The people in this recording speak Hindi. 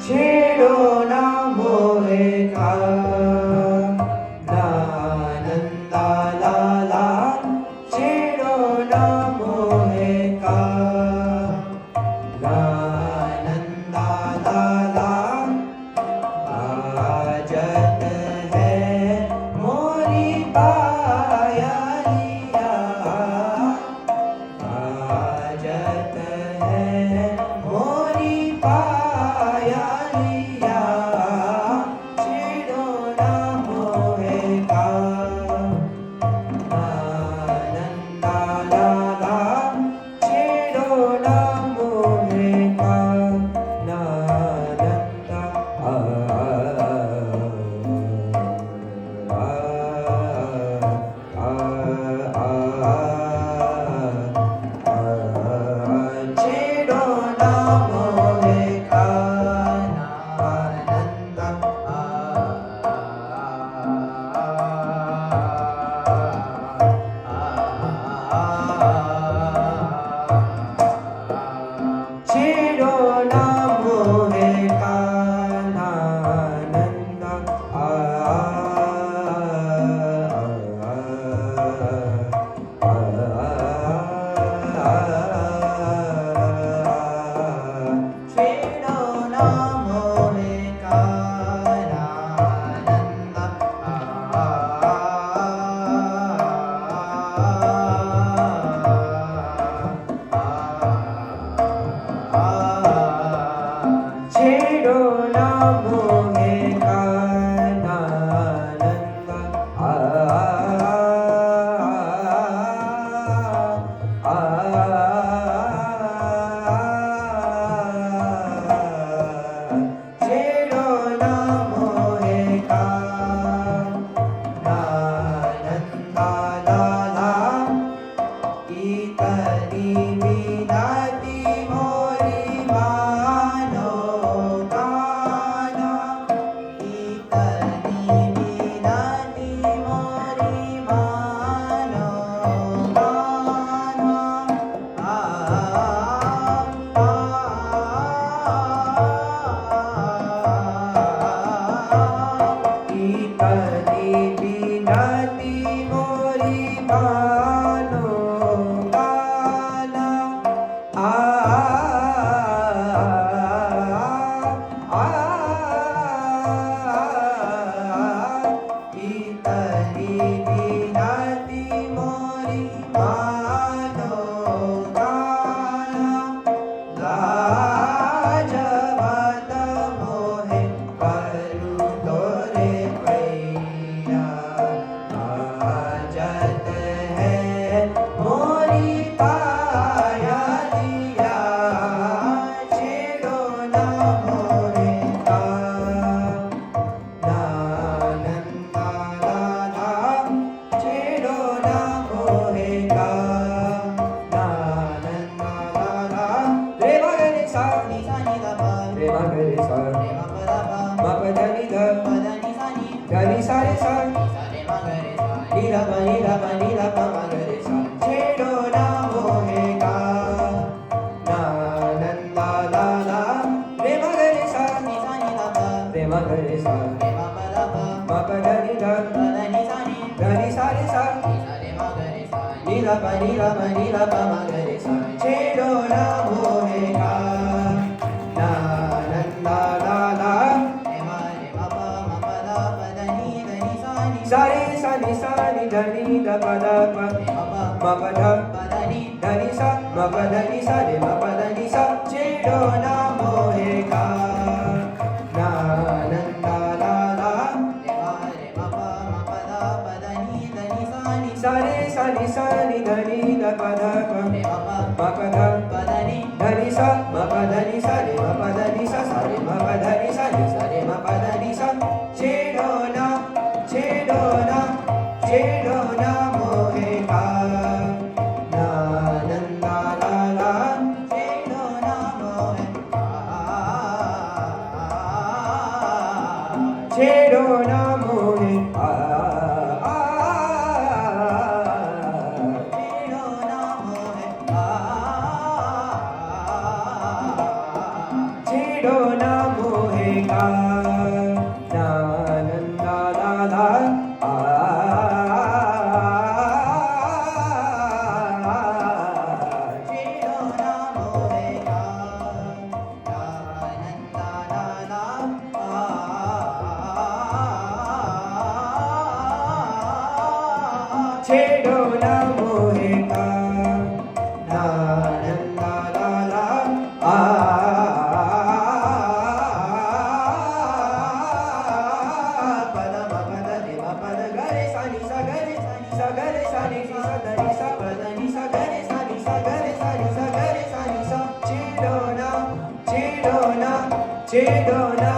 छेड़ो ना मोहे का नंदा लाला, छेड़ो ना मोहे का नंदा लाला, बाजत है मोरी पायलिया, बाजत है मोरी पायलिया, छेड़ो ना मोहे का नंदा लाला, छेड़ो ना मोहे का नंदा छेड़ो ना मोहे का नंदा छेड़ो ना मोहे का नंदा छेड़ो ना मोहे का नंदा छेड़ो ना मोहे का नंदा छेड़ो ना मोहे का नंदा लाला, इतनी बिनाती मोरी मानो गाना, इतनी बिनाती मोरी मानो गाना, इतनी बिनाती मोरी मानो गाना, इतनी बिनाती मोरी मानो गाना, लाजवाब मोहे करू तोरे पैया, बाजत है मोरी पायलिया, छेड़ो ना मोहे का नंदा लाला, छेड़ो ना मोहे का नंदा लाला, रे मा ग रे सा नी सा नी द पा, रे मा ग रे सा रे मा प द पा, मा प द नी ध प द नी सा नी ग नी सा रे सा नी सा रे मा ग रे सा नी ध प नी ध प नी ध प मा ग रे सा, छेड़ो ना मोहे का नंदा लाला, रे मा ग रे सा नी सा नी ध प, रे मा ग रे सा रे मा प द प, मा प द नी ध प द नी सा नी ग नी सा रे सा नी सा रे मा ग रे सा नी ध प नी ध प नी ध प मा ग रे सा, छेड़ो ना मोहे का नंदा लाला, रे मा प मा प द प द नी सा नी सा रे सा नी सा नी ध नी ध प द प, मा प ध प द नी ध नी सा, मा प द नी सा रे मा प द नी सा, छेड़ो ना मोहे का नंदा लाला, रे मा प मा प द प द नी सा नी सा रे सा नी ध नी ध प द प, मा प ध प द नी ध नी सा, मा प ध नी सा रे म प ध नी सा सा रे म प ध नी सा नी सा रे म प ध नी सा छेडोना छेडोना छेडोना मोहे का नंदा लाला छेडोना मोहे का छेडोना मोहे का छेडोना मोहे का नंदा लाला छेडोना मोहे का नंदा लाला छेडोना मोहे का नंदा लाला पद पद रे पद गरे सा नि सा गरे सा नि सा गरे सा नि सा ध नि सा पद नि सा गरे सा नि सा गरे सा नि सा गरे सा नि सा छेडोना छेडोना छेडोना